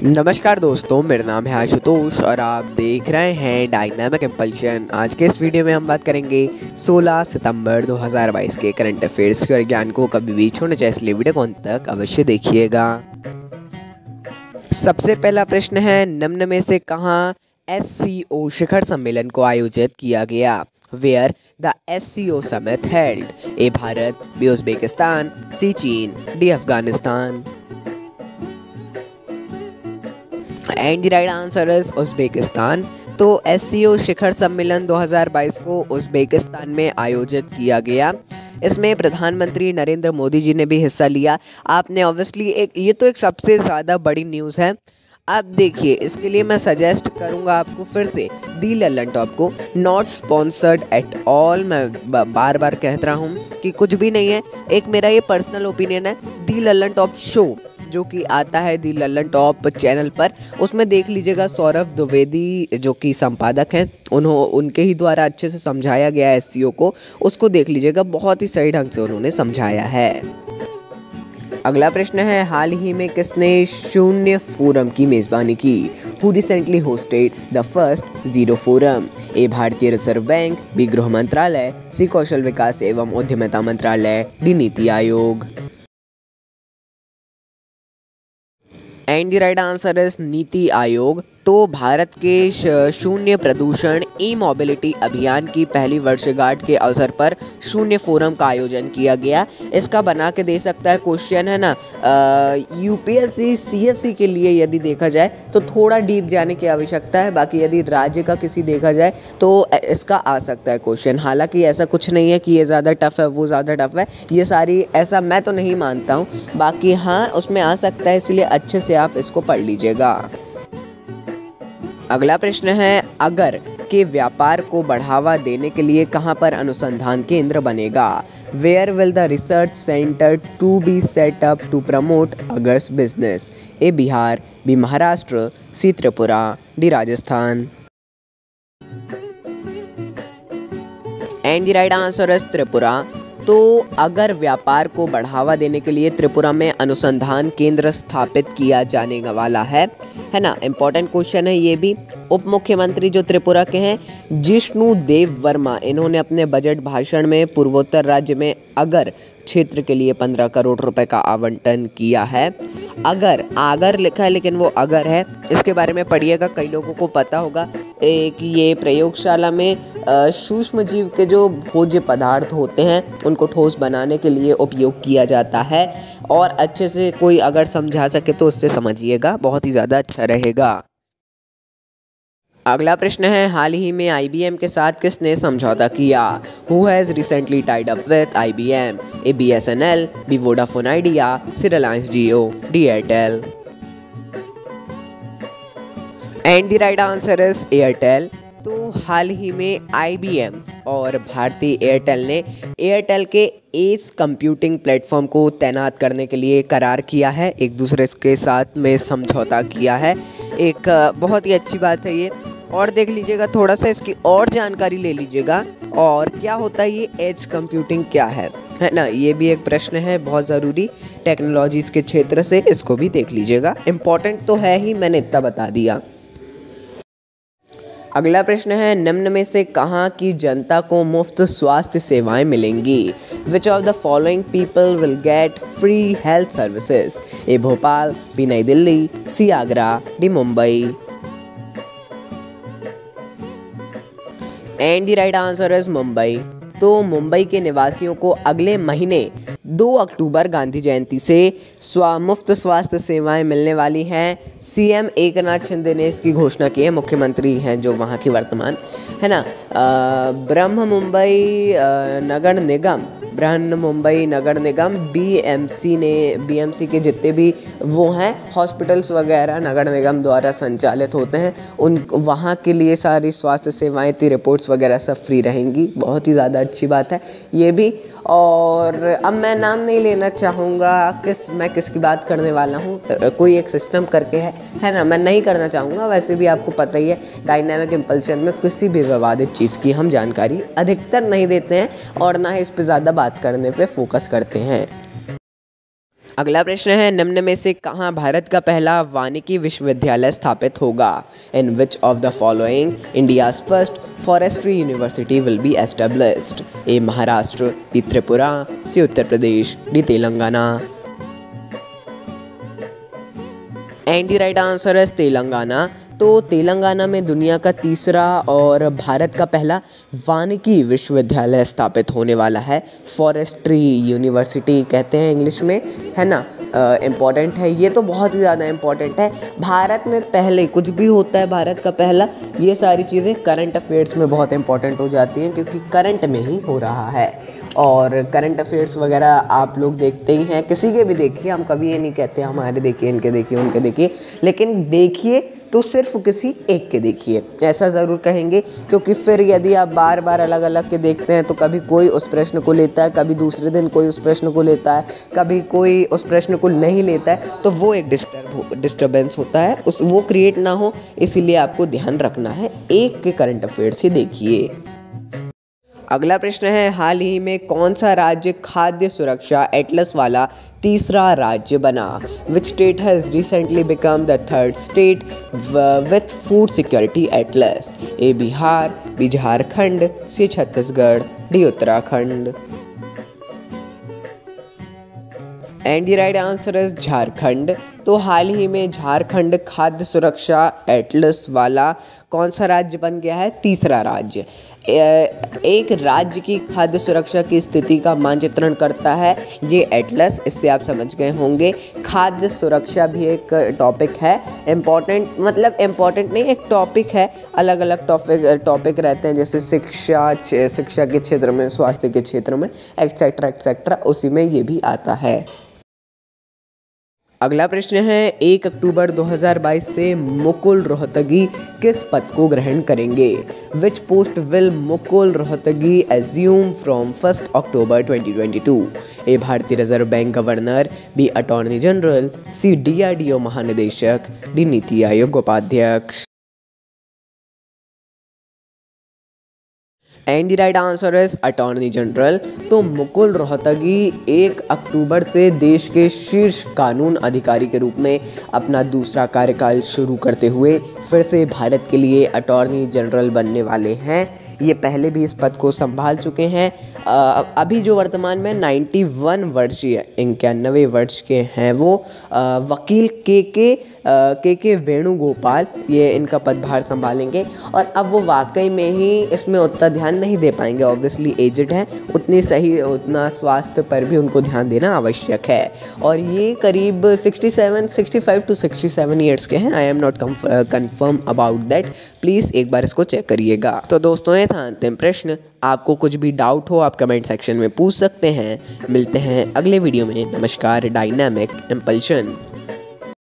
नमस्कार दोस्तों, मेरा नाम है आशुतोष और आप देख रहे हैं डायनामिक इम्पल्शन। आज के इस वीडियो में हम बात करेंगे 16 सितंबर 2022 के करंट अफेयर्स के। ज्ञान को कभी भी छोड़ना चाहिए, इसलिए वीडियो को अंत तक अवश्य देखिएगा। सबसे पहला प्रश्न है, निम्न में से कहाँ SCO शिखर सम्मेलन को आयोजित किया गया? Where the SCO summit held? A Bharat, B Uzbekistan, C चीन, D Afghanistan. And the right answer is Uzbekistan. तो SCO शिखर सम्मेलन 2022 को उज्बेकिस्तान में आयोजित किया गया। इसमें प्रधानमंत्री नरेंद्र मोदी जी ने भी हिस्सा लिया। आपने ऑब्वियसली ये तो एक सबसे ज़्यादा बड़ी न्यूज़ है। अब देखिए, इसके लिए मैं सजेस्ट करूंगा आपको फिर से दी लल्लन टॉप को। नॉट स्पॉन्सर्ड एट ऑल, मैं बार बार कह रहा हूँ कि कुछ भी नहीं है, एक मेरा ये पर्सनल ओपिनियन है। दी लल्लन टॉप शो जो कि आता है दी लल्लन टॉप चैनल पर, उसमें देख लीजिएगा। सौरभ द्विवेदी जो कि संपादक हैं, उनके ही द्वारा अच्छे से समझाया गया है SCO को, उसको देख लीजिएगा। बहुत ही सही ढंग से उन्होंने समझाया है। अगला प्रश्न है, हाल ही में किसने शून्य फोरम की मेज़बानी की? Who recently hosted the first zero forum? A Bharatiya Reserve bank, B गृह मंत्रालय, सी कौशल विकास एवं उद्यमिता मंत्रालय, डी नीति आयोग। And the right answer is NITI Aayog. तो भारत के शून्य प्रदूषण ई मोबिलिटी अभियान की पहली वर्षगांठ के अवसर पर शून्य फोरम का आयोजन किया गया। इसका बना के दे सकता है क्वेश्चन, है ना। UPSC CSC के लिए यदि देखा जाए तो थोड़ा डीप जाने की आवश्यकता है। बाकी यदि राज्य का किसी देखा जाए तो इसका आ सकता है क्वेश्चन। हालांकि ऐसा कुछ नहीं है कि ये ज़्यादा टफ है, वो ज़्यादा टफ है, ये सारी ऐसा मैं तो नहीं मानता हूँ। बाकी हाँ, उसमें आ सकता है, इसलिए अच्छे से आप इसको पढ़ लीजिएगा। अगला प्रश्न है, अगर के व्यापार को बढ़ावा देने के लिए कहाँ पर अनुसंधान केंद्र बनेगा? Where will the research centre to be set up to promote agars business? A Bihar, B Maharashtra, C Tripura, D Rajasthan. And the right answer is Tripura. तो अगर व्यापार को बढ़ावा देने के लिए त्रिपुरा में अनुसंधान केंद्र स्थापित किया जाने वाला है ना। इम्पोर्टेंट क्वेश्चन है ये भी। उप मुख्यमंत्री जो त्रिपुरा के हैं, जिष्णु देव वर्मा, इन्होंने अपने बजट भाषण में पूर्वोत्तर राज्य में अगर क्षेत्र के लिए 15 करोड़ रुपए का आवंटन किया है। अगर लिखा है, लेकिन वो अगर है, इसके बारे में पढ़िएगा। कई लोगों को पता होगा कि ये प्रयोगशाला में सूक्ष्म जीव के जो भोज्य पदार्थ होते हैं उनको ठोस बनाने के लिए उपयोग किया जाता है। और अच्छे से कोई अगर समझा सके तो उससे समझिएगा, बहुत ही ज़्यादा अच्छा रहेगा। अगला प्रश्न है, हाल ही में IBM के साथ किसने समझौता किया? Who has recently tied up with IBM? A BSNL, B Vodafone Idea, C Reliance Jio, D Airtel. And the right answer is Airtel. तो हाल ही में IBM और भारतीय एयरटेल ने एयरटेल के एज कंप्यूटिंग प्लेटफॉर्म को तैनात करने के लिए करार किया है, एक दूसरे के साथ में समझौता किया है। एक बहुत ही अच्छी बात है ये। और देख लीजिएगा, थोड़ा सा इसकी और जानकारी ले लीजिएगा। और क्या होता है ये एज कंप्यूटिंग, क्या है ना, ये भी एक प्रश्न है बहुत ज़रूरी टेक्नोलॉजीज़ के क्षेत्र से, इसको भी देख लीजिएगा। इम्पॉर्टेंट तो है ही, मैंने इतना बता दिया। अगला प्रश्न है, निम्न में से कहाँ की जनता को मुफ्त स्वास्थ्य सेवाएं मिलेंगी? Which of the following people will get free health services? A Bhopal, B Nai Delhi, C Agra, D Mumbai. And the right answer is Mumbai. तो मुंबई के निवासियों को अगले महीने 2 अक्टूबर गांधी जयंती से मुफ्त स्वास्थ्य सेवाएं मिलने वाली हैं। CM एकनाथ शिंदे ने इसकी घोषणा की है, मुख्यमंत्री हैं जो वहाँ की वर्तमान, है ना। बृहन मुंबई नगर निगम BMC के जितने भी वो हैं हॉस्पिटल्स वगैरह नगर निगम द्वारा संचालित होते हैं, उन वहाँ के लिए सारी स्वास्थ्य सेवाएं थी, रिपोर्ट्स वगैरह सब फ्री रहेंगी। बहुत ही ज़्यादा अच्छी बात है ये भी। और अब मैं नाम नहीं लेना चाहूँगा मैं किसकी बात करने वाला हूँ, कोई एक सिस्टम करके है ना, मैं नहीं करना चाहूँगा। वैसे भी आपको पता ही है, डायनामिक इम्पल्शन में किसी भी विवादित चीज़ की हम जानकारी अधिकतर नहीं देते हैं और ना ही इस पर ज़्यादा बात करने पे फोकस करते हैं। अगला प्रश्न है, निम्न में से कहाँ भारत का पहला वानिकी विश्वविद्यालय स्थापित होगा? In which of the following India's first forestry university will be established? A Maharashtra, B Tripura, C Uttar Pradesh, D Telangana. And the right answer है तेलंगाना। तो तेलंगाना में दुनिया का तीसरा और भारत का पहला वानिकी विश्वविद्यालय स्थापित होने वाला है। फॉरेस्ट्री यूनिवर्सिटी कहते हैं इंग्लिश में, है ना। इम्पॉर्टेंट है ये, तो बहुत ही ज़्यादा इम्पॉर्टेंट है। भारत में पहले कुछ भी होता है भारत का पहला, ये सारी चीज़ें करंट अफेयर्स में बहुत इंपॉर्टेंट हो जाती हैं, क्योंकि करंट में ही हो रहा है। और करंट अफेयर्स वगैरह आप लोग देखते ही हैं, किसी के भी देखिए, हम कभी ये नहीं कहते हमारे देखिए, इनके देखिए, उनके देखिए, लेकिन देखिए तो सिर्फ किसी एक के देखिए, ऐसा ज़रूर कहेंगे। क्योंकि फिर यदि आप बार बार अलग अलग के देखते हैं तो कभी कोई उस प्रश्न को लेता है, कभी दूसरे दिन कोई उस प्रश्न को लेता है, कभी कोई उस प्रश्न को नहीं लेता है, तो वो एक डिस्टर्बेंस होता है, वो क्रिएट ना हो, इसीलिए आपको ध्यान रखना है, एक के करंट अफेयर्स ही देखिए। अगला प्रश्न है, हाल ही में कौन सा राज्य खाद्य सुरक्षा एटलस वाला तीसरा राज्य बना? Which state has recently become the third state with food security atlas? A Bihar, B Jharkhand, C Chhattisgarh, D Uttarakhand. And the right answer is Jharkhand. तो हाल ही में झारखंड खाद्य सुरक्षा एटलस वाला कौन सा राज्य बन गया है? तीसरा राज्य। एक राज्य की खाद्य सुरक्षा की स्थिति का मानचित्रण करता है ये एटलस, इससे आप समझ गए होंगे। खाद्य सुरक्षा भी एक टॉपिक है, इम्पॉर्टेंट, मतलब इम्पॉर्टेंट नहीं, एक टॉपिक है। अलग अलग टॉपिक रहते हैं, जैसे शिक्षा के क्षेत्र में, स्वास्थ्य के क्षेत्र में, एक्सेट्रा एक्सेट्रा, उसी में ये भी आता है। अगला प्रश्न है, 1 अक्टूबर 2022 से मुकुल रोहतगी किस पद को ग्रहण करेंगे? Which post will Mukul Rohatgi assume from 1 October 2022? A Bharatiya Reserve Bank governor, B attorney general, C DRDO महानिदेशक, डी नीति आयोग उपाध्यक्ष। And the right answer is attorney general. तो मुकुल रोहतगी 1 अक्टूबर से देश के शीर्ष कानून अधिकारी के रूप में अपना दूसरा कार्यकाल शुरू करते हुए फिर से भारत के लिए अटॉर्नी जनरल बनने वाले हैं। ये पहले भी इस पद को संभाल चुके हैं। अभी जो वर्तमान में 91 वर्षीय 91 वर्ष के हैं वो वकील के वेणुगोपाल, ये इनका पदभार संभालेंगे। और अब वो वाकई में ही इसमें उतना ध्यान नहीं दे पाएंगे, ऑब्वियसली एजड हैं, उतना स्वास्थ्य पर भी उनको ध्यान देना आवश्यक है। और ये करीब 65 to 67 ईयर्स के हैं। I am not confirm about that, please एक बार इसको चेक करिएगा। तो दोस्तों, ये था अंतिम प्रश्न। आपको कुछ भी डाउट हो आप कमेंट सेक्शन में पूछ सकते हैं। मिलते हैं अगले वीडियो में। नमस्कार। Dynamic impulsion.